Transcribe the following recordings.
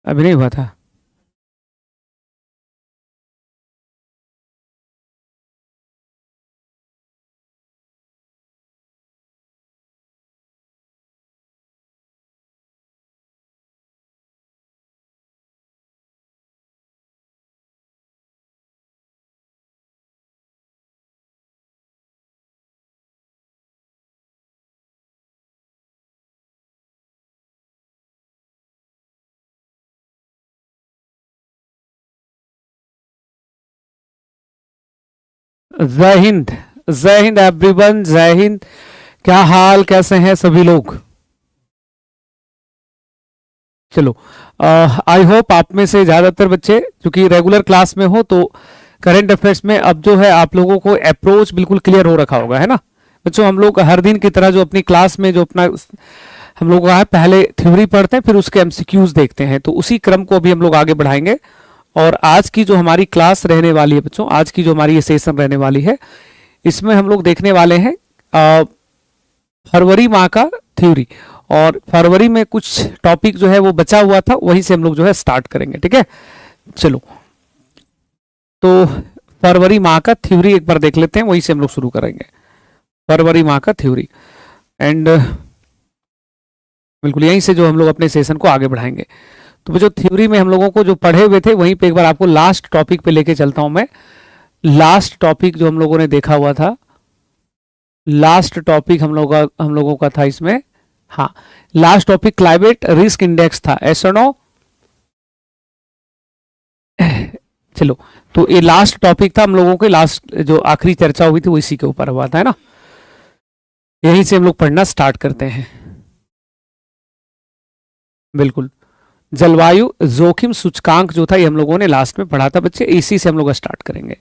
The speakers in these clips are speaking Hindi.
अभी नहीं हुआ था। जय हिंद। जय हिंद एवरीवन, जय हिंद। क्या हाल, कैसे हैं सभी लोग? चलो, आई होप आप में से ज़्यादातर बच्चे क्योंकि रेगुलर क्लास में हो तो करंट अफेयर्स में अब जो है आप लोगों को अप्रोच बिल्कुल क्लियर हो रखा होगा, है ना? बच्चों, हम लोग हर दिन की तरह जो अपनी क्लास में जो अपना हम लोग का है, पहले थ्योरी पढ़ते हैं फिर उसके एमसीक्यूज देखते हैं, तो उसी क्रम को अभी हम लोग आगे बढ़ाएंगे। और आज की जो हमारी क्लास रहने वाली है बच्चों, आज की जो हमारी ये सेशन रहने वाली है, इसमें हम लोग देखने वाले हैं फरवरी माह का थ्योरी। और फरवरी में कुछ टॉपिक जो है वो बचा हुआ था, वहीं से हम लोग जो है स्टार्ट करेंगे, ठीक है? चलो, तो फरवरी माह का थ्योरी एक बार देख लेते हैं, वहीं से हम लोग शुरू करेंगे। फरवरी माह का थ्योरी एंड बिल्कुल यहीं से जो हम लोग अपने सेशन को आगे बढ़ाएंगे। तो जो थ्योरी में हम लोगों को जो पढ़े हुए थे वहीं पे एक बार आपको लास्ट टॉपिक पे लेके चलता हूं मैं। लास्ट टॉपिक जो हम लोगों ने देखा हुआ था, लास्ट टॉपिक हम लोगों का था इसमें, हाँ, last topic climate risk index था, ऐसा नो? चलो, तो ये लास्ट टॉपिक था हम लोगों के, लास्ट जो आखिरी चर्चा हुई थी वो इसी के ऊपर हुआ था, है ना? यहीं से हम लोग पढ़ना स्टार्ट करते हैं। बिल्कुल, जलवायु जोखिम सूचकांक जो था ये हम लोगों ने लास्ट में पढ़ा था बच्चे, इसी से हम लोग स्टार्ट करेंगे।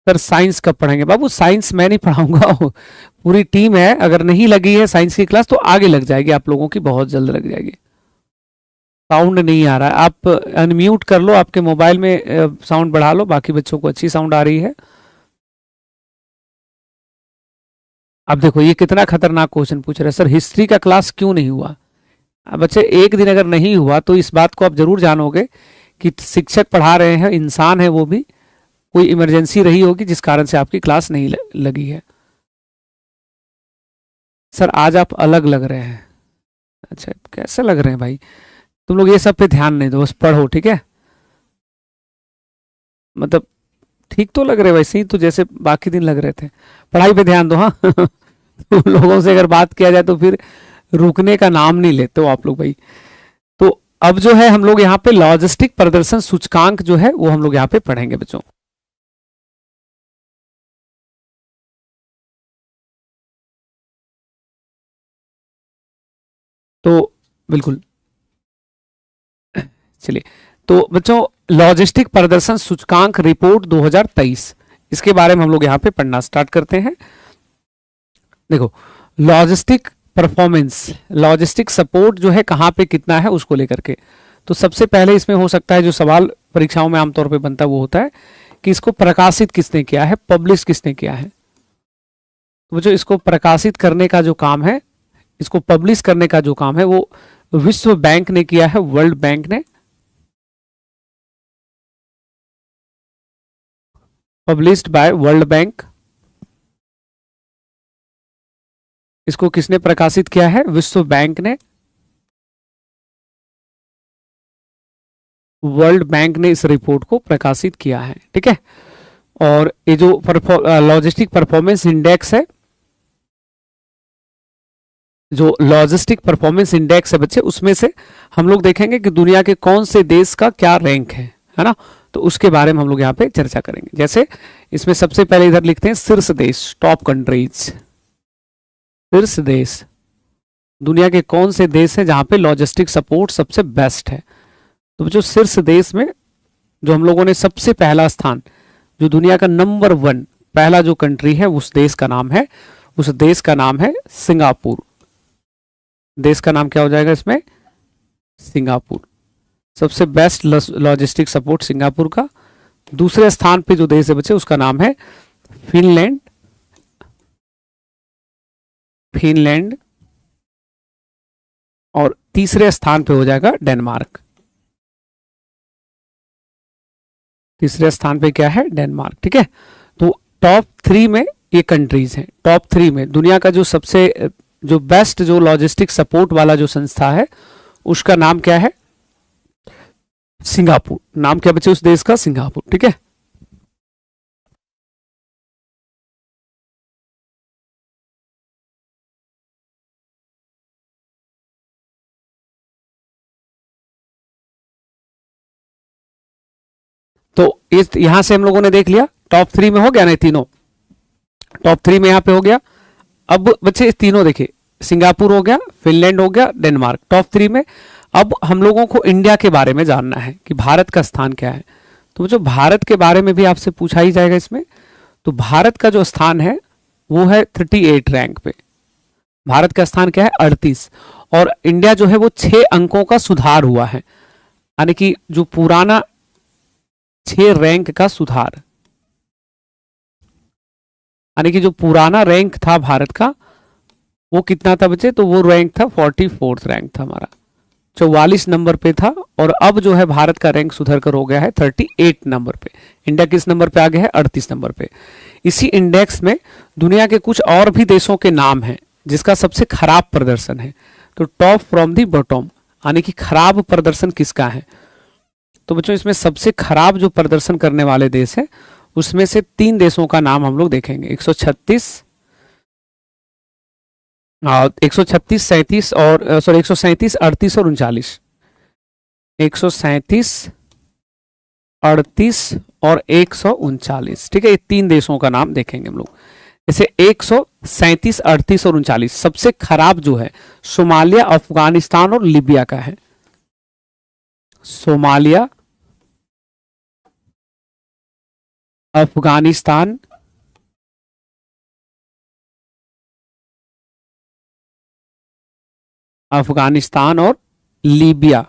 सर साइंस कब पढ़ेंगे? बाबू साइंस मैं नहीं पढ़ाऊंगा, पूरी टीम है, अगर नहीं लगी है साइंस की क्लास तो आगे लग जाएगी, आप लोगों की बहुत जल्द लग जाएगी। साउंड नहीं आ रहा है, आप अनम्यूट कर लो, आपके मोबाइल में साउंड बढ़ा लो, बाकी बच्चों को अच्छी साउंड आ रही है। अब देखो ये कितना खतरनाक क्वेश्चन पूछ रहे हैं, सर हिस्ट्री का क्लास क्यों नहीं हुआ? अब बच्चे, एक दिन अगर नहीं हुआ तो इस बात को आप जरूर जानोगे कि शिक्षक पढ़ा रहे हैं, इंसान है वो भी, कोई इमरजेंसी रही होगी जिस कारण से आपकी क्लास नहीं लगी है। सर आज आप अलग लग रहे हैं। अच्छा, कैसे लग रहे हैं भाई? तुम लोग ये सब पे ध्यान नहीं दो, बस पढ़ो, ठीक है? मतलब ठीक तो लग रहे वैसे ही तो जैसे बाकी दिन लग रहे थे। पढ़ाई पे ध्यान दो, हाँ। तुम लोगों से अगर बात किया जाए तो फिर रुकने का नाम नहीं लेते हो आप लोग भाई। तो अब जो है हम लोग यहाँ पे लॉजिस्टिक प्रदर्शन सूचकांक जो है वो हम लोग यहाँ पे पढ़ेंगे बच्चों। तो बिल्कुल, चलिए, तो बच्चों लॉजिस्टिक प्रदर्शन सूचकांक रिपोर्ट 2023, इसके बारे में हम लोग यहाँ पे पढ़ना स्टार्ट करते हैं। देखो, लॉजिस्टिक परफॉर्मेंस, लॉजिस्टिक सपोर्ट जो है कहाँ पे कितना है उसको लेकर के, तो सबसे पहले इसमें हो सकता है जो सवाल परीक्षाओं में आमतौर पे बनता है वो होता है कि इसको प्रकाशित किसने किया है, पब्लिश किसने किया है। तो जो इसको प्रकाशित करने का जो काम है, इसको पब्लिश करने का जो काम है वो विश्व बैंक ने किया है, वर्ल्ड बैंक ने। पब्लिश्ड बाय वर्ल्ड बैंक, इसको किसने प्रकाशित किया है? विश्व बैंक ने। वर्ल्ड बैंक ने इस रिपोर्ट को प्रकाशित किया है, ठीक है? और ये जो लॉजिस्टिक परफॉर्मेंस इंडेक्स है, जो लॉजिस्टिक परफॉर्मेंस इंडेक्स है बच्चे, उसमें से हम लोग देखेंगे कि दुनिया के कौन से देश का क्या रैंक है ना? तो उसके बारे में हम लोग यहाँ पे चर्चा करेंगे। जैसे इसमें सबसे पहले इधर लिखते हैं शीर्ष देश, टॉप कंट्रीज, शीर्ष देश, दुनिया के कौन से देश हैं जहां पे लॉजिस्टिक सपोर्ट सबसे बेस्ट है। तो जो शीर्ष देश में जो हम लोगों ने सबसे पहला स्थान, जो दुनिया का नंबर 1 पहला जो कंट्री है, उस देश का नाम है, उस देश का नाम है सिंगापुर। देश का नाम क्या हो जाएगा इसमें? सिंगापुर। सबसे बेस्ट लॉजिस्टिक सपोर्ट सिंगापुर का। दूसरे स्थान पे जो देश है बच्चे उसका नाम है फिनलैंड। फिनलैंड और तीसरे स्थान पे हो जाएगा डेनमार्क। तीसरे स्थान पे क्या है? डेनमार्क। ठीक है, तो टॉप 3 में ये कंट्रीज हैं। टॉप 3 में दुनिया का जो सबसे जो बेस्ट जो लॉजिस्टिक सपोर्ट वाला जो संस्था है उसका नाम क्या है? सिंगापुर। नाम क्या बच्चे उस देश का? सिंगापुर। ठीक है, तो इस यहां से हम लोगों ने देख लिया टॉप 3 में हो गया ना तीनों। टॉप 3 में यहां पे हो गया। अब बच्चे तीनों देखिए, सिंगापुर हो गया, फिनलैंड हो गया, डेनमार्क टॉप 3 में। अब हम लोगों को इंडिया के बारे में जानना है कि भारत का स्थान क्या है। तो जो भारत के बारे में भी आपसे पूछा ही जाएगा इसमें। तो भारत का जो स्थान है वो है 38 रैंक पे। भारत का स्थान क्या है? 38। और इंडिया जो है वो 6 अंकों का सुधार हुआ है, यानी कि जो पुराना 6 रैंक का सुधार, यानी कि जो पुराना रैंक था भारत का वो कितना था बच्चे? तो वो रैंक था 44th रैंक था हमारा, 44 नंबर पे था। और अब जो है भारत का रैंक सुधर कर हो गया है 38 नंबर पे। इंडिया किस नंबर पे आ गया है? 38 नंबर पे। इसी इंडेक्स में दुनिया के कुछ और भी देशों के नाम हैं जिसका सबसे खराब प्रदर्शन है। तो टॉप फ्रॉम दी बॉटम, यानी कि खराब प्रदर्शन किसका है? तो बच्चों इसमें सबसे खराब जो प्रदर्शन करने वाले देश है उसमें से 3 देशों का नाम हम लोग देखेंगे। 136, 136, 37 और सॉरी 137, 38 और 39। 137, 38 और 139। ठीक है, ये 3 देशों का नाम देखेंगे हम लोग। जैसे 137, 38 और 39 सबसे खराब जो है सोमालिया, अफगानिस्तान और लीबिया का है। सोमालिया, अफगानिस्तान, अफगानिस्तान और लीबिया।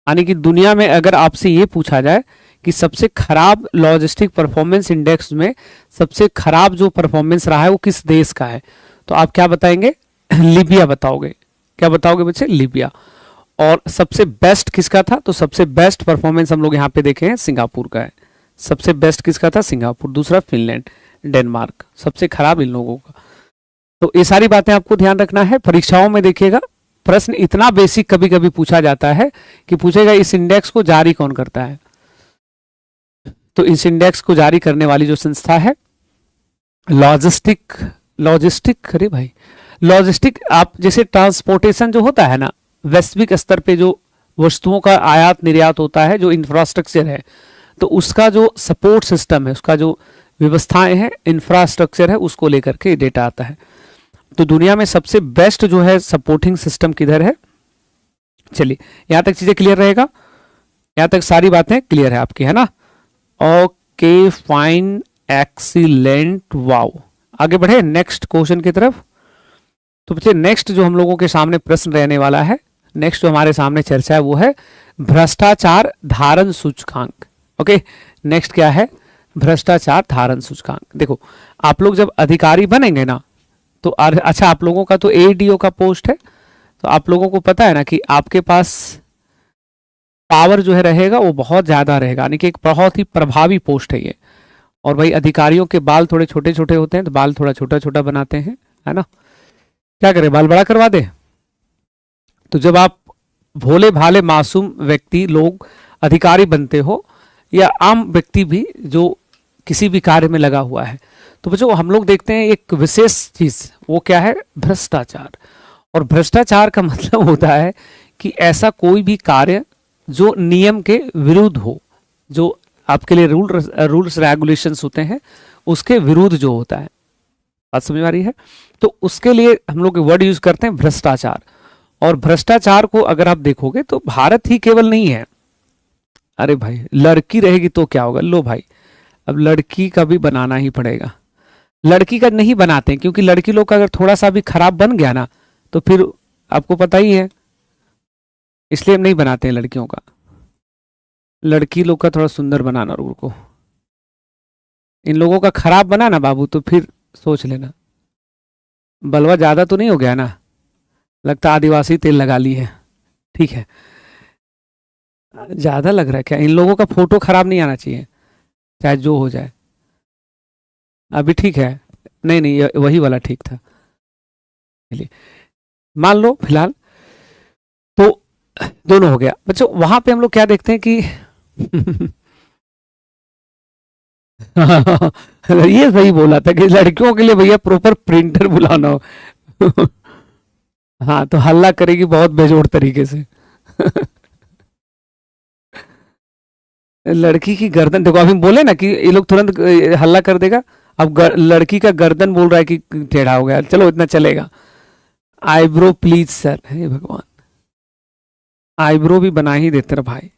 यानी कि दुनिया में अगर आपसे ये पूछा जाए कि सबसे खराब लॉजिस्टिक परफॉर्मेंस इंडेक्स में सबसे खराब जो परफॉर्मेंस रहा है वो किस देश का है, तो आप क्या बताएंगे? लीबिया बताओगे। क्या बताओगे बच्चे? लीबिया। और सबसे बेस्ट किसका था? तो सबसे बेस्ट परफॉर्मेंस हम लोग यहाँ पे देखे हैं सिंगापुर का है। सबसे बेस्ट किसका था? सिंगापुर। दूसरा फिनलैंड, डेनमार्क। सबसे खराब इन लोगों का। तो ये सारी बातें आपको ध्यान रखना है। परीक्षाओं में देखिएगा प्रश्न इतना बेसिक कभी कभी पूछा जाता है कि पूछेगा इस इंडेक्स को जारी कौन करता है। तो इस इंडेक्स को जारी करने वाली जो संस्था है लॉजिस्टिक, लॉजिस्टिक, अरे भाई लॉजिस्टिक, आप जैसे ट्रांसपोर्टेशन जो होता है ना वैश्विक स्तर पे जो वस्तुओं का आयात निर्यात होता है, जो इंफ्रास्ट्रक्चर है, तो उसका जो सपोर्ट सिस्टम है, उसका जो व्यवस्थाएं हैं, इंफ्रास्ट्रक्चर है, उसको लेकर के डेटा आता है। तो दुनिया में सबसे बेस्ट जो है सपोर्टिंग सिस्टम किधर है? चलिए यहां तक चीजें क्लियर रहेगा, यहां तक सारी बातें क्लियर है आपकी, है ना? Okay fine, excellent, wow. आगे बढ़े नेक्स्ट क्वेश्चन की तरफ। तो बच्चे नेक्स्ट जो हम लोगों के सामने प्रश्न रहने वाला है, नेक्स्ट जो हमारे सामने चर्चा है वो है भ्रष्टाचार धारण सूचकांक। ओके, नेक्स्ट क्या है? भ्रष्टाचार धारण सूचकांक। देखो आप लोग जब अधिकारी बनेंगे ना तो अच्छा आप लोगों का तो एडीओ का पोस्ट है, तो आप लोगों को पता है ना कि आपके पास पावर जो है रहेगा वो बहुत ज्यादा रहेगा, यानी कि एक बहुत ही प्रभावी पोस्ट है ये। और भाई अधिकारियों के बाल थोड़े छोटे छोटे होते हैं तो बाल थोड़ा छोटा छोटा बनाते हैं, है ना? क्या करें, बाल बड़ा करवा दे? तो जब आप भोले भाले मासूम व्यक्ति लोग अधिकारी बनते हो या आम व्यक्ति भी जो किसी भी कार्य में लगा हुआ है, तो बच्चों हम लोग देखते हैं एक विशेष चीज, वो क्या है? भ्रष्टाचार। और भ्रष्टाचार का मतलब होता है कि ऐसा कोई भी कार्य जो नियम के विरुद्ध हो, जो आपके लिए रूल्स रेगुलेशंस होते हैं उसके विरुद्ध जो होता है। बात समझ में आ रही है? तो उसके लिए हम लोग वर्ड यूज करते हैं भ्रष्टाचार। और भ्रष्टाचार को अगर आप देखोगे तो भारत ही केवल नहीं है। अरे भाई लड़की रहेगी तो क्या होगा? लो भाई अब लड़की का भी बनाना ही पड़ेगा। लड़की का नहीं बनाते क्योंकि लड़की लोग का अगर थोड़ा सा भी खराब बन गया ना तो फिर आपको पता ही है, इसलिए हम नहीं बनाते हैं लड़कियों का। लड़की लोग का थोड़ा सुंदर बनाना रूल को, इन लोगों का खराब बना ना बाबू तो फिर सोच लेना, बलवा ज्यादा तो नहीं हो गया ना? लगता है आदिवासी तेल लगा ली है। ठीक है, ज्यादा लग रहा है क्या? इन लोगों का फोटो खराब नहीं आना चाहिए, चाहे जो हो जाए। अभी ठीक है, नहीं नहीं, वही वाला ठीक था। चलिए, मान लो फिलहाल तो दोनों हो गया बच्चों। वहां पे हम लोग क्या देखते हैं कि ये सही बोला था कि लड़कियों के लिए भैया प्रॉपर प्रिंटर बुलाना हो। हाँ, तो हल्ला करेगी बहुत बेजोड़ तरीके से। लड़की की गर्दन देखो, अभी हम बोले ना कि ये लोग तुरंत हल्ला कर देगा। अब लड़की का गर्दन बोल रहा है कि टेढ़ा हो गया, चलो इतना चलेगा। आईब्रो प्लीज सर, हे भगवान, आईब्रो भी बना ही देते रहे भाई।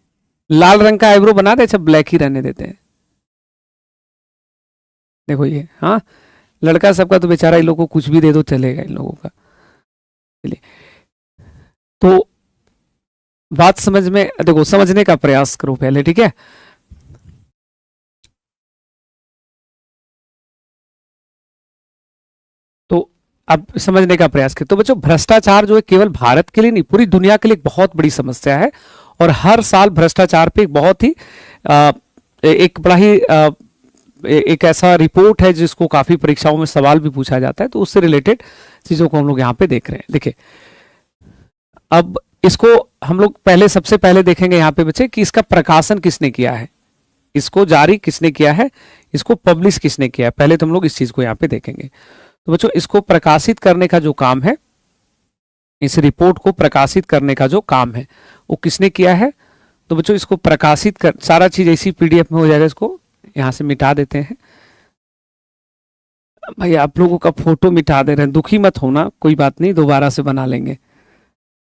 लाल रंग का आईब्रो बना दे, अच्छा ब्लैक ही रहने देते हैं। देखो ये, हाँ, लड़का सबका तो बेचारा, इन लोगों को कुछ भी दे दो चलेगा इन लोगों का। चलिए, तो बात समझ में, देखो समझने का प्रयास करो पहले, ठीक है। तो अब समझने का प्रयास करें। तो बच्चों, भ्रष्टाचार जो है केवल भारत के लिए नहीं, पूरी दुनिया के लिए एक बहुत बड़ी समस्या है। और हर साल भ्रष्टाचार पे एक बहुत ही एक बड़ा ही एक ऐसा रिपोर्ट है जिसको काफी परीक्षाओं में सवाल भी पूछा जाता है। तो उससे रिलेटेड चीजों को हम लोग यहाँ पे देख रहे हैं। देखिए, अब इसको हम लोग पहले, सबसे पहले देखेंगे यहाँ पे बच्चे कि इसका प्रकाशन किसने किया है, इसको जारी किसने किया है, इसको पब्लिश किसने किया है। पहले तो हम लोग इस चीज को यहाँ पे देखेंगे। तो बच्चों, इसको प्रकाशित करने का जो काम है, इस रिपोर्ट को प्रकाशित करने का जो काम है, वो किसने किया है। तो बच्चों, इसको प्रकाशित कर, सारा चीज ऐसी पीडीएफ में हो जाएगा। इसको यहां से मिटा देते हैं। भाई आप लोगों का फोटो मिटा दे रहे हैं, दुखी मत होना, कोई बात नहीं, दोबारा से बना लेंगे।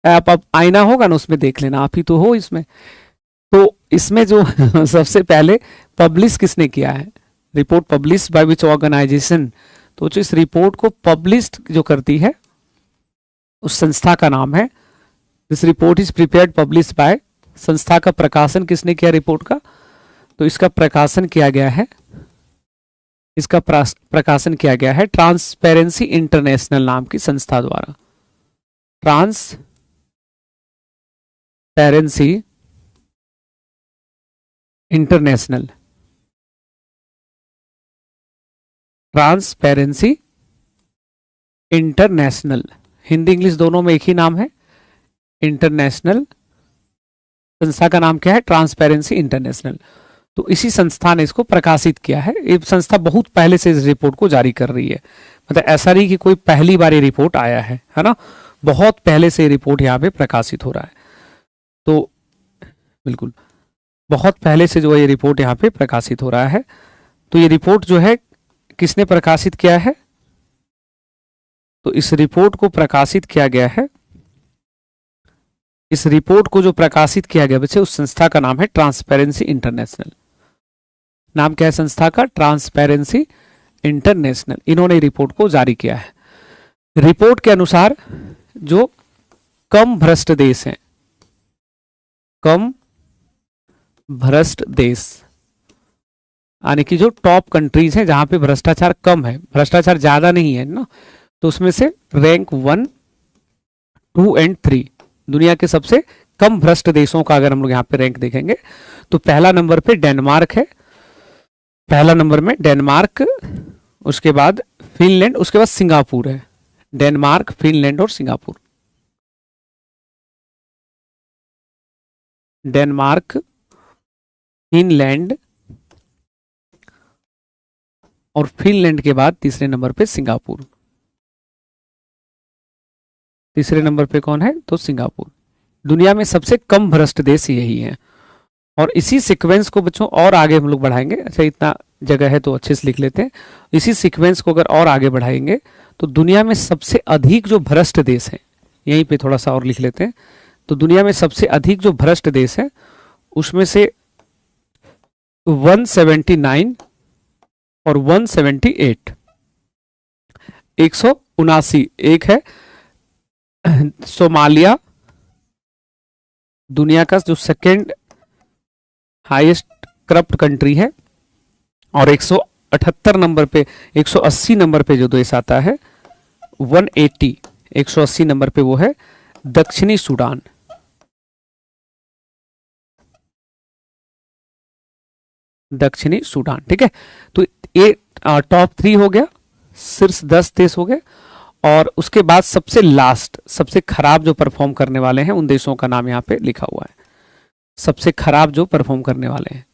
आप अब आईना होगा ना, उसमें देख लेना, आप ही तो हो इसमें। तो इसमें जो सबसे पहले पब्लिश किसने किया है, report publish by which organisation. तो जो इस रिपोर्ट को पब्लिश जो करती है, उस संस्था का नाम है, this report is prepared publish by. संस्था का प्रकाशन किसने किया रिपोर्ट का, तो इसका प्रकाशन किया गया है, इसका प्रकाशन किया गया है ट्रांसपेरेंसी इंटरनेशनल नाम की संस्था द्वारा। Transparency international, transparency international, Hindi English दोनों में एक ही नाम है, इंटरनेशनल। संस्था का नाम क्या है, ट्रांसपेरेंसी इंटरनेशनल। तो इसी संस्था ने इसको प्रकाशित किया है। ये संस्था बहुत पहले से इस रिपोर्ट को जारी कर रही है, मतलब ऐसा नहीं कि कोई पहली बार ये रिपोर्ट आया है ना, बहुत पहले से ये रिपोर्ट यहाँ पे प्रकाशित हो रहा है। तो बिल्कुल बहुत पहले से जो है ये रिपोर्ट यहाँ पे प्रकाशित हो रहा है। तो ये रिपोर्ट जो है किसने प्रकाशित किया है, तो इस रिपोर्ट को प्रकाशित किया गया है, इस रिपोर्ट को जो प्रकाशित किया गया बच्चे, उस संस्था का नाम है ट्रांसपेरेंसी इंटरनेशनल। नाम क्या है संस्था का, ट्रांसपेरेंसी इंटरनेशनल। इन्होंने रिपोर्ट को जारी किया है। रिपोर्ट के अनुसार जो कम भ्रष्ट देश हैं, कम भ्रष्ट देश, यानी कि जो टॉप कंट्रीज हैं जहां पे भ्रष्टाचार कम है, भ्रष्टाचार ज्यादा नहीं है ना, तो उसमें से रैंक 1, 2 एंड 3 दुनिया के सबसे कम भ्रष्ट देशों का अगर हम लोग यहाँ पे रैंक देखेंगे, तो पहला नंबर पे डेनमार्क है, पहला नंबर में डेनमार्क, उसके बाद फिनलैंड, उसके बाद सिंगापुर है। डेनमार्क, फिनलैंड और सिंगापुर। डेनमार्क, फिनलैंड और फिनलैंड के बाद तीसरे नंबर पे सिंगापुर। तीसरे नंबर पे कौन है, तो सिंगापुर। दुनिया में सबसे कम भ्रष्ट देश यही है। और इसी सीक्वेंस को बच्चों और आगे हम लोग बढ़ाएंगे। अच्छा, इतना जगह है तो अच्छे से लिख लेते हैं। इसी सीक्वेंस को अगर और आगे बढ़ाएंगे तो दुनिया में सबसे अधिक जो भ्रष्ट देश हैं, यहीं पे थोड़ा सा और लिख लेते हैं। तो दुनिया में सबसे अधिक जो भ्रष्ट देश है उसमें से 179 और 178, 179 एक है सोमालिया, दुनिया का जो सेकेंड हाईएस्ट करप्ट कंट्री है, और 178 नंबर पे, 180 नंबर पे जो देश आता है 180, 180 नंबर पे वो है दक्षिणी सूडान। दक्षिणी सूडान, ठीक है। तो ये टॉप 3 हो गया, शीर्ष 10 देश हो गए। और उसके बाद सबसे लास्ट, सबसे खराब जो परफॉर्म करने वाले हैं उन देशों का नाम यहाँ पे लिखा हुआ है, सबसे खराब जो परफॉर्म करने वाले हैं।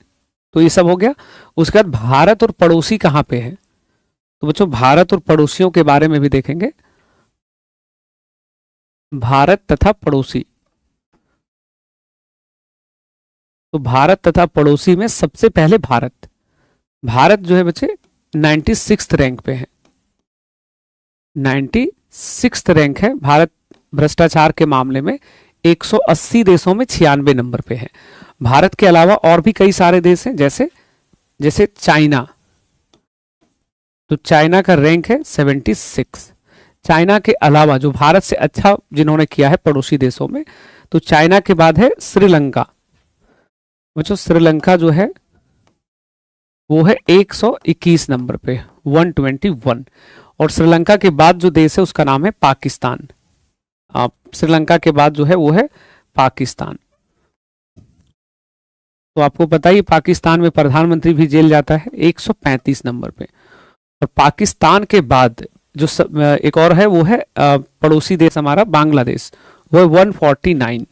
तो ये सब हो गया। उसके बाद भारत और पड़ोसी कहाँ पे है, तो बच्चों भारत और पड़ोसियों के बारे में भी देखेंगे। भारत तथा पड़ोसी, तो भारत तथा पड़ोसी में सबसे पहले भारत। भारत जो है बच्चे 96 रैंक पे है, 96 रैंक है भारत भ्रष्टाचार के मामले में। 180 देशों में 96 नंबर पे है। भारत के अलावा और भी कई सारे देश हैं, जैसे जैसे चाइना, तो चाइना का रैंक है 76। चाइना के अलावा जो भारत से अच्छा जिन्होंने किया है पड़ोसी देशों में, तो चाइना के बाद है श्रीलंका। बच्चों श्रीलंका जो है वो है 121 नंबर पे, 121। और श्रीलंका के बाद जो देश है उसका नाम है पाकिस्तान। आप श्रीलंका के बाद जो है वो है पाकिस्तान। तो आपको पता ही पाकिस्तान में प्रधानमंत्री भी जेल जाता है, 135 नंबर पे। और पाकिस्तान के बाद जो एक और है वो है पड़ोसी देश हमारा बांग्लादेश, वो है 149।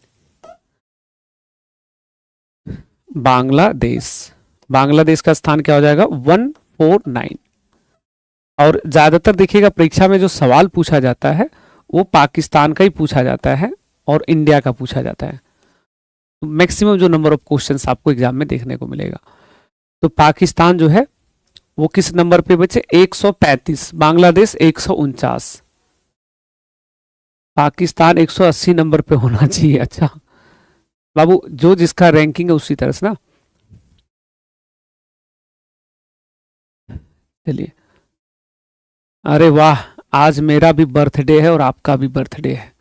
बांग्लादेश, बांग्लादेश का स्थान क्या हो जाएगा 149। और ज्यादातर देखिएगा परीक्षा में जो सवाल पूछा जाता है वो पाकिस्तान का ही पूछा जाता है और इंडिया का पूछा जाता है। तो मैक्सिमम जो नंबर ऑफ क्वेश्चंस आपको एग्जाम में देखने को मिलेगा। तो पाकिस्तान जो है वो किस नंबर पे बचे, 135, बांग्लादेश 149, पाकिस्तान 180 नंबर पे होना चाहिए। अच्छा बाबू, जो जिसका रैंकिंग है उसी तरह से ना। चलिए, अरे वाह, आज मेरा भी बर्थडे है और आपका भी बर्थडे है।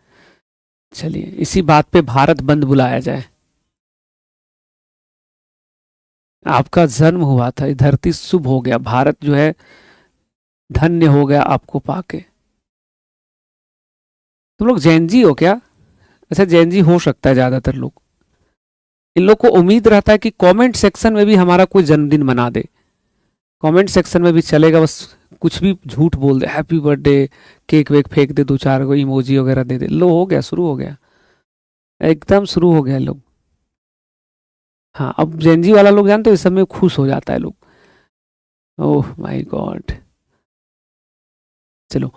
चलिए इसी बात पे भारत बंद बुलाया जाए। आपका जन्म हुआ था, धरती शुभ हो गया, भारत जो है धन्य हो गया आपको पाके। तुम लोग जैन जी हो क्या? अच्छा जैन जी हो सकता है ज्यादातर लोग। इन लोग को उम्मीद रहता है कि कमेंट सेक्शन में भी हमारा कोई जन्मदिन मना दे, कमेंट सेक्शन में भी चलेगा, बस कुछ भी झूठ बोल दे, हैप्पी बर्थडे, केक वेक फेंक दे, 2-4 को इमोजी वगैरह दे दे, लो हो गया, शुरू हो गया, एकदम शुरू हो गया लोग। हाँ अब जेनजी वाला लोग जानते हो इस सब में खुश हो जाता है लोग। ओह माय गॉड, चलो।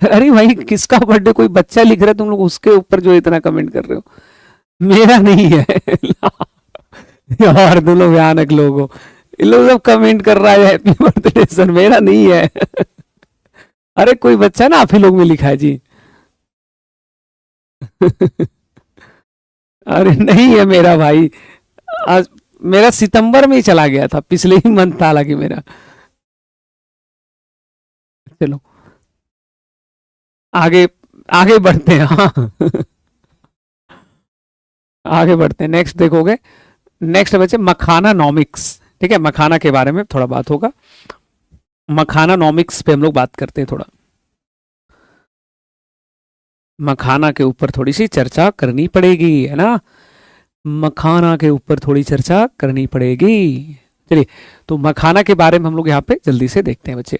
अरे भाई किसका बर्थडे, कोई बच्चा लिख रहा है तुम लोग उसके ऊपर जो इतना कमेंट कर रहे हो, मेरा नहीं है। यार तुम लोग भयानक लोग हो, इन लोग सब कमेंट कर रहा है हैप्पी बर्थडे सर, मेरा नहीं है। अरे कोई बच्चा ना आप ही लोग में लिखा है जी। अरे नहीं है मेरा भाई, आज मेरा सितंबर में ही चला गया था, पिछले ही मंथ था हालांकि मेरा। चलो आगे आगे बढ़ते हैं। हाँ आगे बढ़ते हैं, नेक्स्ट देखोगे। नेक्स्ट बच्चे मखाना नॉमिक्स, ठीक है, मखाना के बारे में थोड़ा बात होगा। मखाना नॉमिक्स पे हम लोग बात करते हैं थोड़ा, मखाना के ऊपर थोड़ी सी चर्चा करनी पड़ेगी, है ना, मखाना के ऊपर थोड़ी चर्चा करनी पड़ेगी। चलिए, तो मखाना के बारे में हम लोग यहाँ पे जल्दी से देखते हैं बच्चे।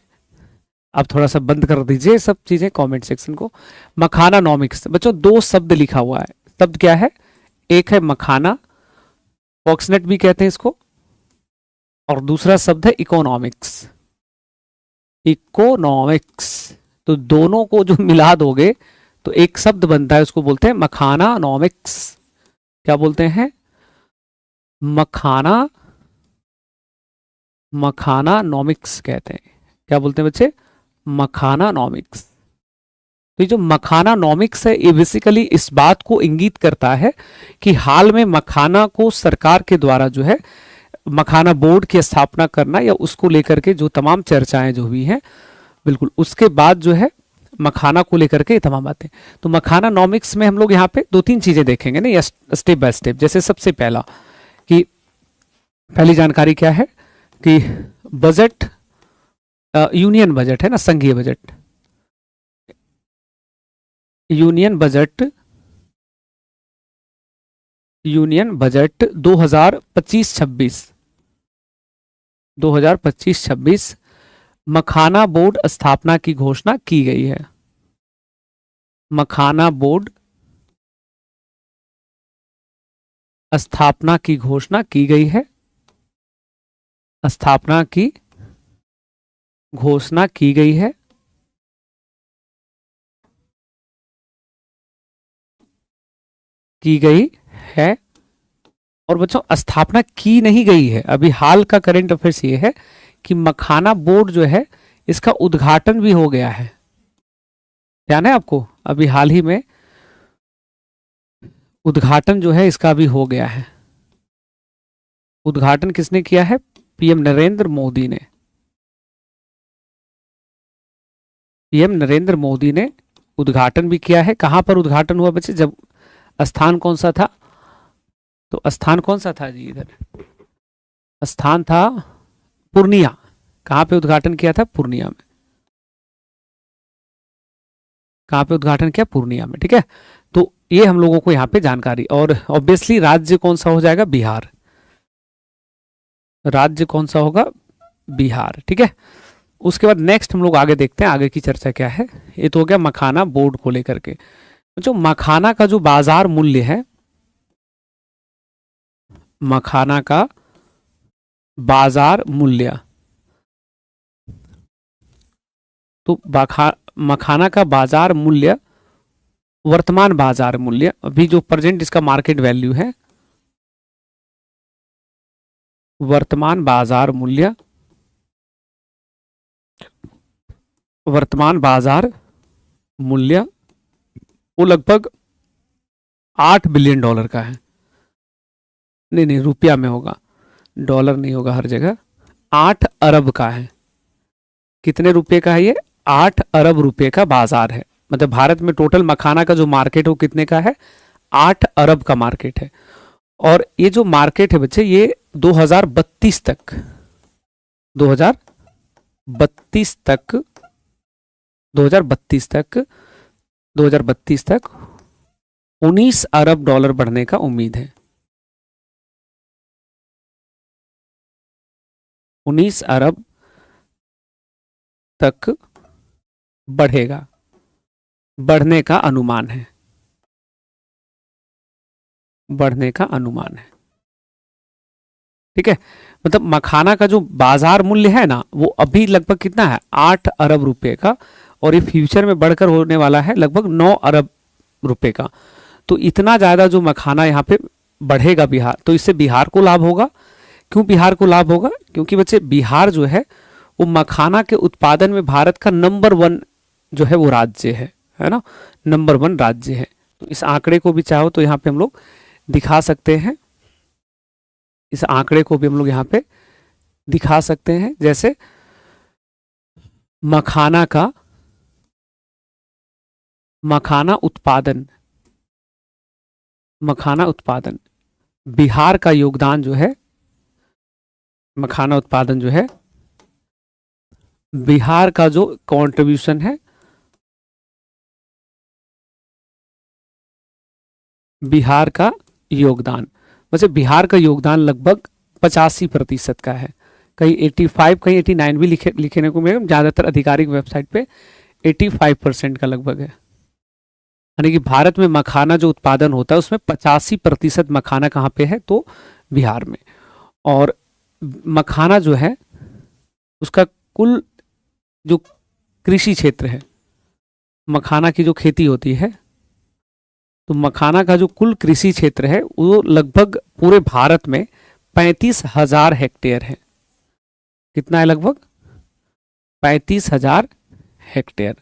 आप थोड़ा सा बंद कर दीजिए सब चीजें कमेंट सेक्शन को। मखाना नॉमिक्स बच्चों 2 शब्द लिखा हुआ है, शब्द क्या है, एक है मखाना, फॉक्सनेट भी कहते हैं इसको, और दूसरा शब्द है इकोनॉमिक्स। इकोनॉमिक्स, तो दोनों को जो मिला दोगे तो एक शब्द बनता है, उसको बोलते हैं मखाना नॉमिक्स। क्या बोलते हैं, मखाना, मखाना नॉमिक्स कहते हैं। क्या बोलते हैं बच्चे, मखाना नॉमिक्स। तो ये जो मखाना नॉमिक्स है ये बेसिकली इस बात को इंगित करता है कि हाल में मखाना को सरकार के द्वारा जो है मखाना बोर्ड की स्थापना करना, या उसको लेकर के जो तमाम चर्चाएं जो हुई हैं, बिल्कुल उसके बाद जो है मखाना को लेकर के तमाम बातें। तो मखाना नॉमिक्स में हम लोग यहाँ पे 2-3 चीजें देखेंगे ना, स्टेप बाय स्टेप। जैसे सबसे पहला कि पहली जानकारी क्या है कि बजट, यूनियन बजट है ना, संघीय बजट, यूनियन बजट 2025-26 2025-26 मखाना बोर्ड स्थापना की घोषणा की गई है। मखाना बोर्ड स्थापना की घोषणा की गई है। स्थापना की घोषणा की गई है। की गई है। और बच्चों स्थापना की नहीं गई है। अभी हाल का करंट अफेयर्स ये है कि मखाना बोर्ड जो है इसका उद्घाटन भी हो गया है। ध्यान है आपको, अभी हाल ही में उद्घाटन जो है इसका भी हो गया है। उद्घाटन किसने किया है? पीएम नरेंद्र मोदी ने। पीएम नरेंद्र मोदी ने उद्घाटन भी किया है। कहां पर उद्घाटन हुआ बच्चे? जब स्थान कौन सा था? तो स्थान कौन सा था जी? इधर स्थान था पूर्णिया। कहां पे उद्घाटन किया था? पूर्णिया में। कहां पे उद्घाटन किया? पूर्णिया में। ठीक है, तो ये हम लोगों को यहाँ पे जानकारी। और ऑब्वियसली राज्य कौन सा हो जाएगा? बिहार। राज्य कौन सा होगा? बिहार। ठीक है, उसके बाद नेक्स्ट हम लोग आगे देखते हैं आगे की चर्चा क्या है। ये तो हो गया मखाना बोर्ड को लेकर के। जो मखाना का जो बाजार मूल्य है, मखाना का बाजार मूल्य, तो मखाना का बाजार मूल्य, वर्तमान बाजार मूल्य, अभी जो प्रेजेंट इसका मार्केट वैल्यू है, वर्तमान बाजार मूल्य, वर्तमान बाजार मूल्य वो लगभग 8 बिलियन डॉलर का है। नहीं, रुपया में होगा, डॉलर नहीं होगा हर जगह। 8 अरब का है। कितने रुपए का है ये? 8 अरब रुपए का बाजार है। मतलब भारत में टोटल मखाना का जो मार्केट है वो कितने का है? 8 अरब का मार्केट है। और ये जो मार्केट है बच्चे, ये 2032 तक 2032 तक 2032 तक 2032 तक 19 अरब डॉलर बढ़ने का उम्मीद है। 19 अरब तक बढ़ेगा, बढ़ने का अनुमान है। बढ़ने का अनुमान है। ठीक है, मतलब मखाना का जो बाजार मूल्य है ना, वो अभी लगभग कितना है? 8 अरब रुपए का। और ये फ्यूचर में बढ़कर होने वाला है लगभग 9 अरब रुपए का। तो इतना ज्यादा जो मखाना यहाँ पे बढ़ेगा बिहार, तो इससे बिहार को लाभ होगा। क्यों बिहार को लाभ होगा? क्योंकि बच्चे बिहार जो है वो मखाना के उत्पादन में भारत का नंबर 1 जो है वो राज्य है ना, नंबर 1 राज्य है। तो इस आंकड़े को भी चाहो तो यहाँ पे हम लोग दिखा सकते हैं। इस आंकड़े को भी हम लोग यहाँ पे दिखा सकते हैं। जैसे मखाना उत्पादन बिहार का योगदान जो है, मखाना उत्पादन जो है बिहार का जो कंट्रीब्यूशन है, बिहार का योगदान, वैसे बिहार का योगदान लगभग 85% का है। कहीं 85, कहीं 89 भी लिखने को मिलेगा। ज्यादातर आधिकारिक वेबसाइट पे 85% का लगभग है। यानी कि भारत में मखाना जो उत्पादन होता है उसमें 85% मखाना कहाँ पे है? तो बिहार में। और मखाना जो है उसका कुल जो कृषि क्षेत्र है, मखाना की जो खेती होती है, तो मखाना का जो कुल कृषि क्षेत्र है वो लगभग पूरे भारत में 35,000 हेक्टेयर है। कितना है? लगभग 35,000 हेक्टेयर।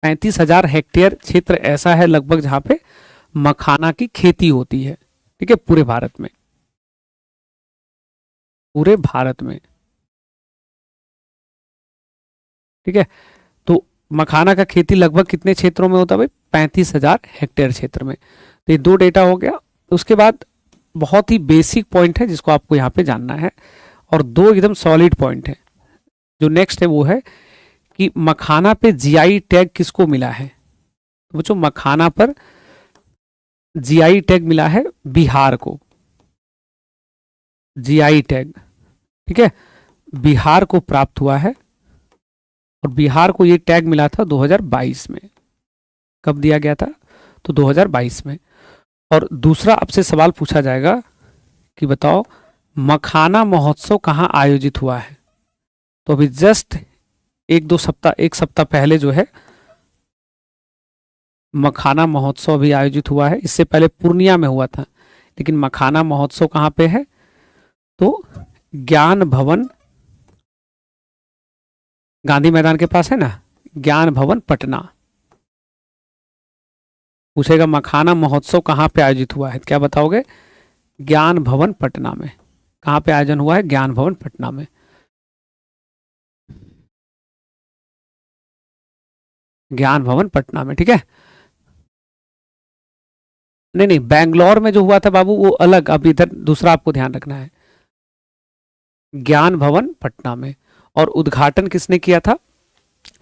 35,000 हेक्टेयर क्षेत्र ऐसा है लगभग जहां पे मखाना की खेती होती है। ठीक है, पूरे भारत में, पूरे भारत में। ठीक है, तो मखाना का खेती लगभग कितने क्षेत्रों में होता है भाई? 35,000 हेक्टेयर क्षेत्र में। तो ये 2 डेटा हो गया। उसके बाद बहुत ही बेसिक पॉइंट है जिसको आपको यहाँ पे जानना है, और 2 एकदम सॉलिड पॉइंट है। जो नेक्स्ट है वो है कि मखाना पे जीआई टैग किसको मिला है? तो बच्चों मखाना पर जीआई टैग मिला है बिहार को, जीआई टैग, ठीक है, बिहार को प्राप्त हुआ है। और बिहार को ये टैग मिला था 2022 में। कब दिया गया था? तो 2022 में। और दूसरा आपसे सवाल पूछा जाएगा कि बताओ मखाना महोत्सव कहाँ आयोजित हुआ है। तो अभी जस्ट एक सप्ताह पहले जो है मखाना महोत्सव अभी आयोजित हुआ है। इससे पहले पूर्णिया में हुआ था, लेकिन मखाना महोत्सव कहाँ पे है? तो ज्ञान भवन, गांधी मैदान के पास है ना, ज्ञान भवन पटना। पूछेगा मखाना महोत्सव कहाँ पे आयोजित हुआ है, क्या बताओगे? ज्ञान भवन पटना में। कहाँ पे आयोजन हुआ है? ज्ञान भवन पटना में। ज्ञान भवन पटना में, ठीक है। नहीं नहीं, बैंगलोर में जो हुआ था बाबू वो अलग, अब इधर दूसरा आपको ध्यान रखना है। ज्ञान भवन पटना में। और उद्घाटन किसने किया था?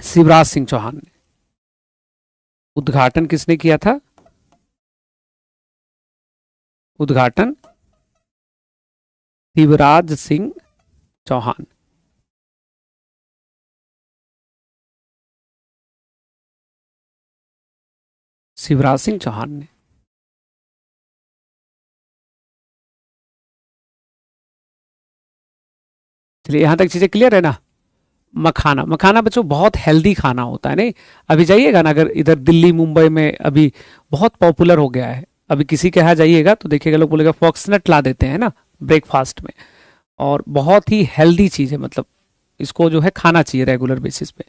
शिवराज सिंह चौहान ने। उद्घाटन किसने किया था? उद्घाटन शिवराज सिंह चौहान। शिवराज सिंह चौहान ने। चलिए यहां तक चीजें क्लियर है ना। मखाना, मखाना बच्चों बहुत हेल्दी खाना होता है, नहीं? अभी जाइएगा ना, अगर इधर दिल्ली मुंबई में अभी बहुत पॉपुलर हो गया है। अभी किसी के यहाँ जाइएगा तो देखिएगा लोग बोलेगा फॉक्सनट ला देते हैं ना ब्रेकफास्ट में, और बहुत ही हेल्दी चीज़ है, मतलब इसको जो है खाना चाहिए रेगुलर बेसिस पे।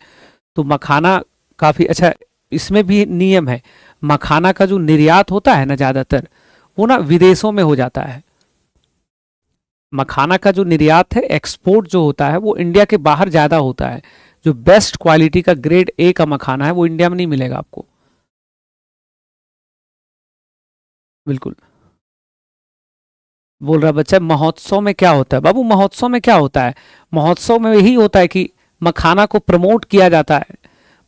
तो मखाना काफ़ी अच्छा। इसमें भी नियम है, मखाना का जो निर्यात होता है ना ज़्यादातर वो ना विदेशों में हो जाता है। मखाना का जो निर्यात है, एक्सपोर्ट जो होता है वो इंडिया के बाहर ज़्यादा होता है। जो बेस्ट क्वालिटी का ग्रेड ए का मखाना है वो इंडिया में नहीं मिलेगा आपको। बिल्कुल। बोल रहा बच्चा महोत्सव में क्या होता है? बाबू महोत्सव में क्या होता है? महोत्सव में यही होता है कि मखाना को प्रमोट किया जाता है।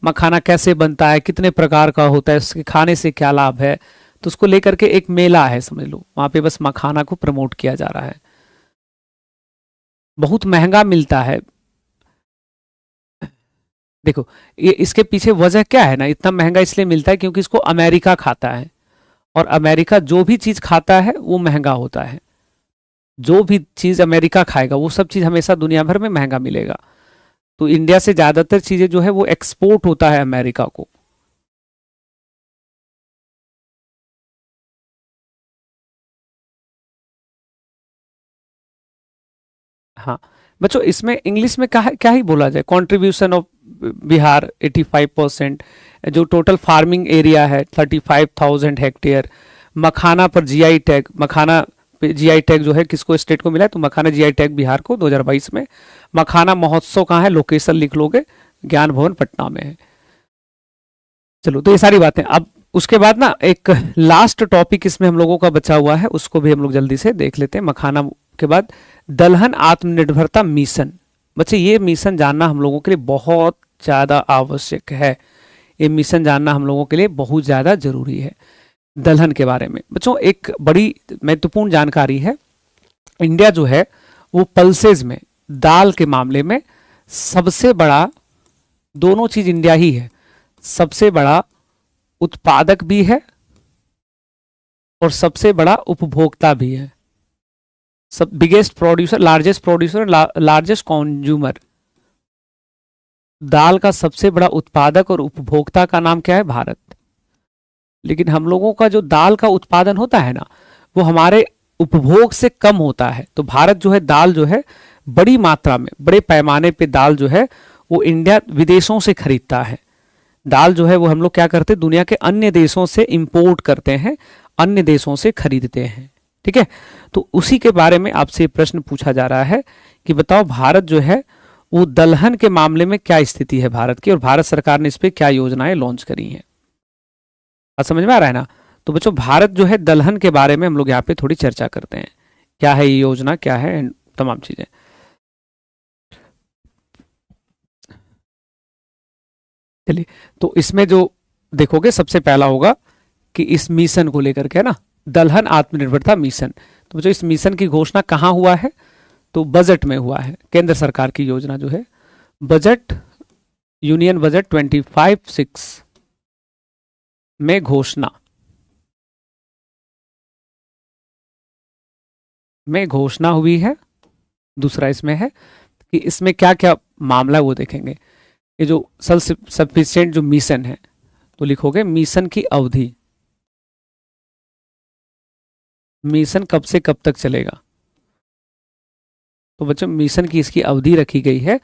मखाना कैसे बनता है, कितने प्रकार का होता है, उसके खाने से क्या लाभ है, तो उसको लेकर के एक मेला है, समझ लो। वहां पे बस मखाना को प्रमोट किया जा रहा है। बहुत महंगा मिलता है। देखो ये इसके पीछे वजह क्या है ना, इतना महंगा इसलिए मिलता है क्योंकि इसको अमेरिका खाता है, और अमेरिका जो भी चीज खाता है वो महंगा होता है। जो भी चीज अमेरिका खाएगा वो सब चीज हमेशा दुनिया भर में महंगा मिलेगा। तो इंडिया से ज्यादातर चीजें जो है वो एक्सपोर्ट होता है अमेरिका को। हाँ बच्चों, इसमें इंग्लिश में क्या क्या ही बोला जाए, कंट्रीब्यूशन ऑफ बिहार 85%, जो टोटल फार्मिंग एरिया है 35,000 हेक्टेयर। मखाना पर जीआई टैग, मखाना पे जीआई टैग जो है किसको, स्टेट को मिला है? तो मखाना जीआई टैग बिहार को 2022 में। मखाना महोत्सव कहाँ है, लोकेशन लिख लोगे, ज्ञान भवन पटना में है। चलो तो ये सारी बातें। अब उसके बाद ना एक लास्ट टॉपिक इसमें हम लोगों का बचा हुआ है, उसको भी हम लोग जल्दी से देख लेते हैं। मखाना के बाद दलहन आत्मनिर्भरता मिशन। बच्चे ये मिशन जानना हम लोगों के लिए बहुत ज़्यादा आवश्यक है। ये मिशन जानना हम लोगों के लिए बहुत ज़्यादा जरूरी है। दलहन के बारे में बच्चों एक बड़ी महत्वपूर्ण जानकारी है। इंडिया जो है वो पल्सेज में, दाल के मामले में सबसे बड़ा, दोनों चीज इंडिया ही है, सबसे बड़ा उत्पादक भी है और सबसे बड़ा उपभोक्ता भी है। सब biggest producer, largest producer, largest consumer. दाल का सबसे बड़ा उत्पादक और उपभोक्ता का नाम क्या है? भारत। लेकिन हम लोगों का जो दाल का उत्पादन होता है ना वो हमारे उपभोग से कम होता है। तो भारत जो है दाल जो है बड़ी मात्रा में, बड़े पैमाने पे दाल जो है वो इंडिया विदेशों से खरीदता है। दाल जो है वो हम लोग क्या करते हैं, दुनिया के अन्य देशों से इंपोर्ट करते हैं, अन्य देशों से खरीदते हैं। ठीक है, तो उसी के बारे में आपसे प्रश्न पूछा जा रहा है कि बताओ भारत जो है वो दलहन के मामले में क्या स्थिति है भारत की, और भारत सरकार ने इस पर क्या योजनाएं लॉन्च करी हैं। बात समझ में आ रहा है ना। तो बच्चों भारत जो है दलहन के बारे में हम लोग यहाँ पे थोड़ी चर्चा करते हैं, क्या है ये योजना, क्या है तमाम चीजें। चलिए तो इसमें जो देखोगे सबसे पहला होगा कि इस मिशन को लेकर के, है ना, दलहन आत्मनिर्भरता मिशन। तो जो इस मिशन की घोषणा कहाँ हुआ है, तो बजट में हुआ है। केंद्र सरकार की योजना जो है, बजट, यूनियन बजट 25-6 में घोषणा हुई है। दूसरा इसमें है कि इसमें क्या क्या मामला है वो देखेंगे। ये जो सेल्फ सफिशिएंट जो मिशन है, तो लिखोगे मिशन की अवधि, मिशन कब से कब तक चलेगा। तो बच्चों मिशन की इसकी अवधि रखी गई है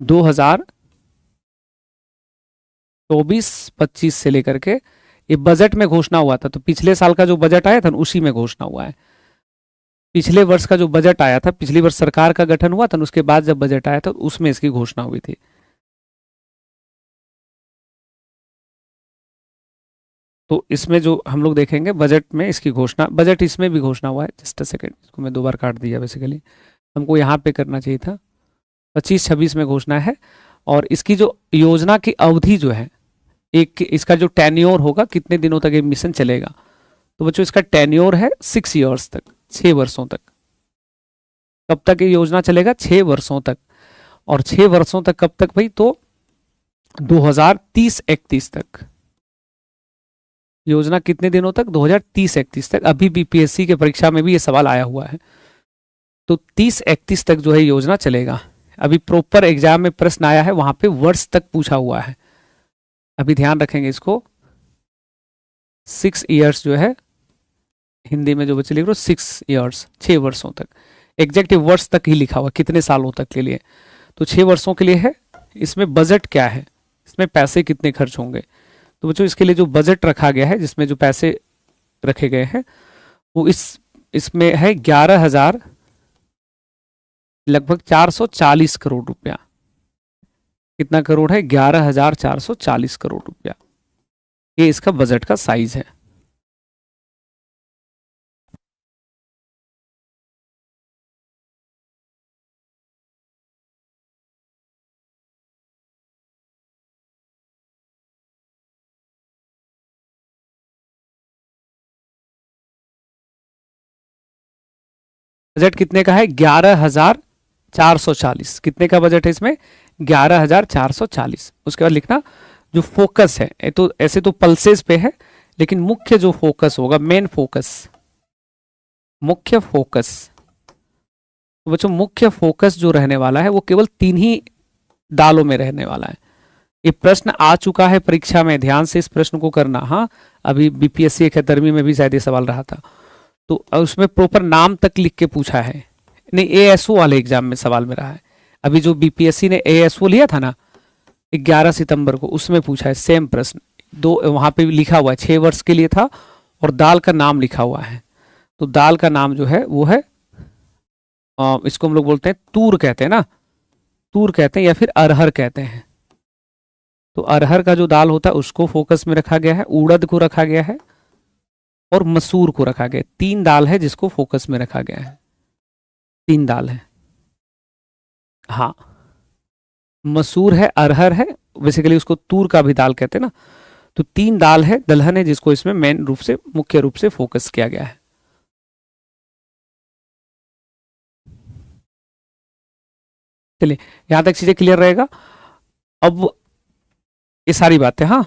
2024-25 से लेकर के, ये बजट में घोषणा हुआ था। तो पिछले साल का जो बजट आया था ना, उसी में घोषणा हुआ है। पिछले वर्ष का जो बजट आया था, पिछली वर्ष सरकार का गठन हुआ था, उसके बाद जब बजट आया था उसमें इसकी घोषणा हुई थी। तो इसमें जो हम लोग देखेंगे बजट में इसकी घोषणा, बजट इसमें भी घोषणा हुआ है। जस्ट अ सेकेंड, इसको मैं 2 बार काट दिया, बेसिकली हमको यहाँ पे करना चाहिए था। 25-26 में घोषणा है। और इसकी जो योजना की अवधि जो है, एक इसका जो टेन्योर होगा, कितने दिनों तक ये मिशन चलेगा, तो बच्चों इसका टेन्योर है 6 ईयर्स तक, 6 वर्षों तक। कब तक ये योजना चलेगा? 6 वर्षों तक। और 6 वर्षों तक कब तक भाई? तो 2030-31 तक। योजना कितने दिनों तक? 2030-31 तक। अभी बीपीएससी के परीक्षा में भी ये सवाल आया हुआ है। तो 30-31 तक जो है योजना चलेगा। अभी प्रॉपर एग्जाम में प्रश्न आया है, वहां पे वर्ष तक पूछा हुआ है। अभी ध्यान रखेंगे इसको। 6 ईयर्स जो है, हिंदी में जो बच्चे लिख रहे हो 6 ईयर्स, 6 वर्षों तक। एग्जैक्ट वर्ष तक ही लिखा हुआ, कितने सालों तक के लिए। तो 6 वर्षों के लिए है। इसमें बजट क्या है, इसमें पैसे कितने खर्च होंगे, तो बच्चों इसके लिए जो बजट रखा गया है, जिसमें जो पैसे रखे गए हैं, वो इसमें है 11,000 लगभग 440 करोड़ रुपया। कितना करोड़ है? 11,440 करोड़ रुपया। ये इसका बजट का साइज है। बजट कितने का है? 11,440। कितने का बजट है इसमें? 11,440। उसके बाद लिखना जो फोकस है, तो ऐसे तो पल्सेस पे है, लेकिन मुख्य जो फोकस होगा, मेन फोकस, मुख्य फोकस, तो बच्चों मुख्य फोकस जो रहने वाला है वो केवल 3 ही दालों में रहने वाला है। ये प्रश्न आ चुका है परीक्षा में, ध्यान से इस प्रश्न को करना। हाँ, अभी बीपीएससी 71वीं में भी शायद ये सवाल रहा था, तो उसमें प्रॉपर नाम तक लिख के पूछा है। नहीं, एएसओ वाले एग्जाम में सवाल में रहा है। अभी जो बीपीएससी ने एएसओ लिया था ना 11 सितंबर को, उसमें पूछा है सेम प्रश्न। वहां पे भी लिखा हुआ है 6 वर्ष के लिए था, और दाल का नाम लिखा हुआ है। तो दाल का नाम जो है वो है, इसको हम लोग बोलते हैं तूर कहते हैं ना, तूर कहते हैं या फिर अरहर कहते हैं। तो अरहर का जो दाल होता है उसको फोकस में रखा गया है, उड़द को रखा गया है, और मसूर को रखा गया। 3 दाल है जिसको फोकस में रखा गया है। 3 दाल है। हाँ, मसूर है, अरहर है, बेसिकली उसको तूर का भी दाल कहते हैं ना। तो 3 दाल है, दलहन है, जिसको इसमें मेन रूप से, मुख्य रूप से फोकस किया गया है। चलिए, यहां तक चीजें क्लियर रहेगा। अब ये सारी बातें, हाँ,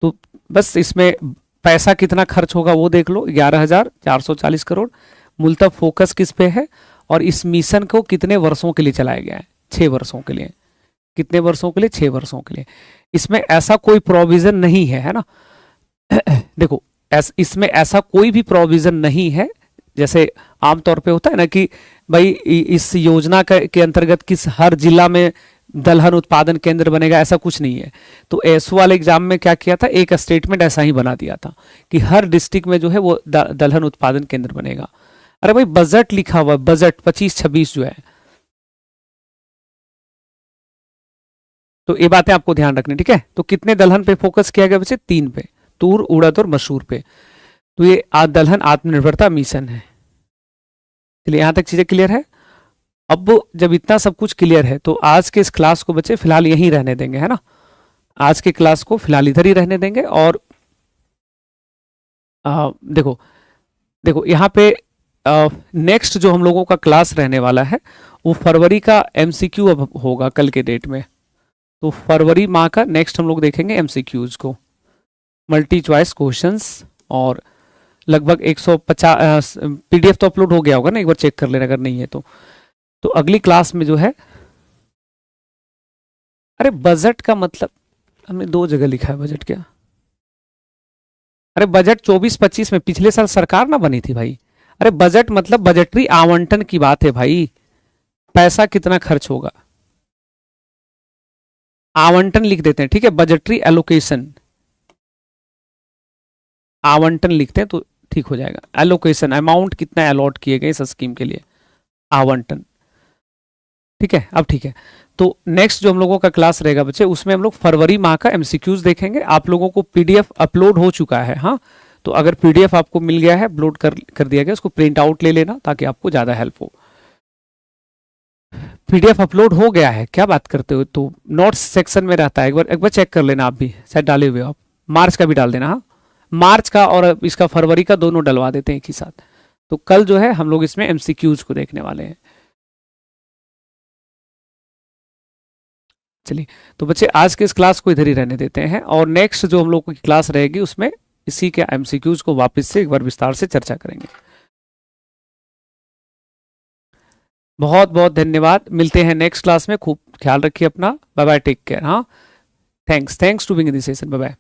तो बस इसमें पैसा कितना खर्च होगा वो देख लो, 11,440 करोड़। मूलतः फोकस किस पे है, और इस मिशन को कितने वर्षों के लिए चलाया गया है? 6 वर्षों के लिए। कितने वर्षों के लिए? 6 वर्षों के लिए। इसमें ऐसा कोई प्रोविजन नहीं है ना। देखो, इसमें ऐसा कोई भी प्रोविजन नहीं है जैसे आमतौर पे होता है ना कि भाई इस योजना के अंतर्गत किस हर जिला में दलहन उत्पादन केंद्र बनेगा, ऐसा कुछ नहीं है। तो एसओ वाले एग्जाम में क्या किया था, एक स्टेटमेंट ऐसा ही बना दिया था कि हर डिस्ट्रिक्ट में जो है वो दलहन उत्पादन केंद्र बनेगा। अरे भाई, बजट लिखा हुआ, बजट 25-26 जो है, तो ये बातें आपको ध्यान रखनी, ठीक है। तो कितने दलहन पे फोकस किया गया बच्चे? 3 पे, तूर, उड़द और मसूर पे। तो ये दलहन आत्मनिर्भरता मिशन है। चलिए, यहां तक चीजें क्लियर है। अब जब इतना सब कुछ क्लियर है, तो आज के इस क्लास को बच्चे फिलहाल यहीं रहने देंगे, है ना। आज की क्लास को फिलहाल इधर ही रहने देंगे। और देखो देखो यहाँ पे नेक्स्ट जो हम लोगों का क्लास रहने वाला है वो फरवरी का एमसीक्यू अब होगा कल के डेट में। तो फरवरी माह का नेक्स्ट हम लोग देखेंगे एमसीक्यूज को, मल्टी चॉइस क्वेश्चंस। और लगभग 150 पीडीएफ तो अपलोड हो गया होगा ना, एक बार चेक कर लेना अगर नहीं है तो अगली क्लास में जो है, अरे बजट का मतलब हमने दो जगह लिखा है बजट क्या, अरे बजट 24-25 में पिछले साल सरकार ना बनी थी भाई। अरे बजट मतलब बजटरी आवंटन की बात है भाई, पैसा कितना खर्च होगा, आवंटन लिख देते हैं, ठीक है, बजटरी एलोकेशन, आवंटन लिखते हैं तो ठीक हो जाएगा। एलोकेशन अमाउंट कितना अलॉट किए गए इस स्कीम के लिए, आवंटन, ठीक है। अब ठीक है, तो नेक्स्ट जो हम लोगों का क्लास रहेगा बच्चे, उसमें हम लोग फरवरी माह का एमसीक्यूज देखेंगे। आप लोगों को पीडीएफ अपलोड हो चुका है, हाँ, तो अगर पीडीएफ आपको मिल गया है, अपलोड कर दिया गया, उसको प्रिंट आउट ले लेना ताकि आपको ज्यादा हेल्प हो। पीडीएफ अपलोड हो गया है, क्या बात करते हो, तो नोट्स सेक्शन में रहता है, एक बार चेक कर लेना, आप भी शायद डाले हुए हो आप, मार्च का भी डाल देना, हाँ, मार्च का और इसका फरवरी का दोनों डलवा देते हैं एक ही साथ। तो कल जो है हम लोग इसमें एमसीक्यूज को देखने वाले हैं। चलिए, तो बच्चे आज के इस क्लास को इधर ही रहने देते हैं, और नेक्स्ट जो हम लोग की क्लास रहेगी उसमें इसी के एमसीक्यूज को वापस से एक बार विस्तार से चर्चा करेंगे। बहुत बहुत धन्यवाद, मिलते हैं नेक्स्ट क्लास में, खूब ख्याल रखिए अपना, बाय बाय, टेक केयर, हाँ, thanks to being in this session, bye bye.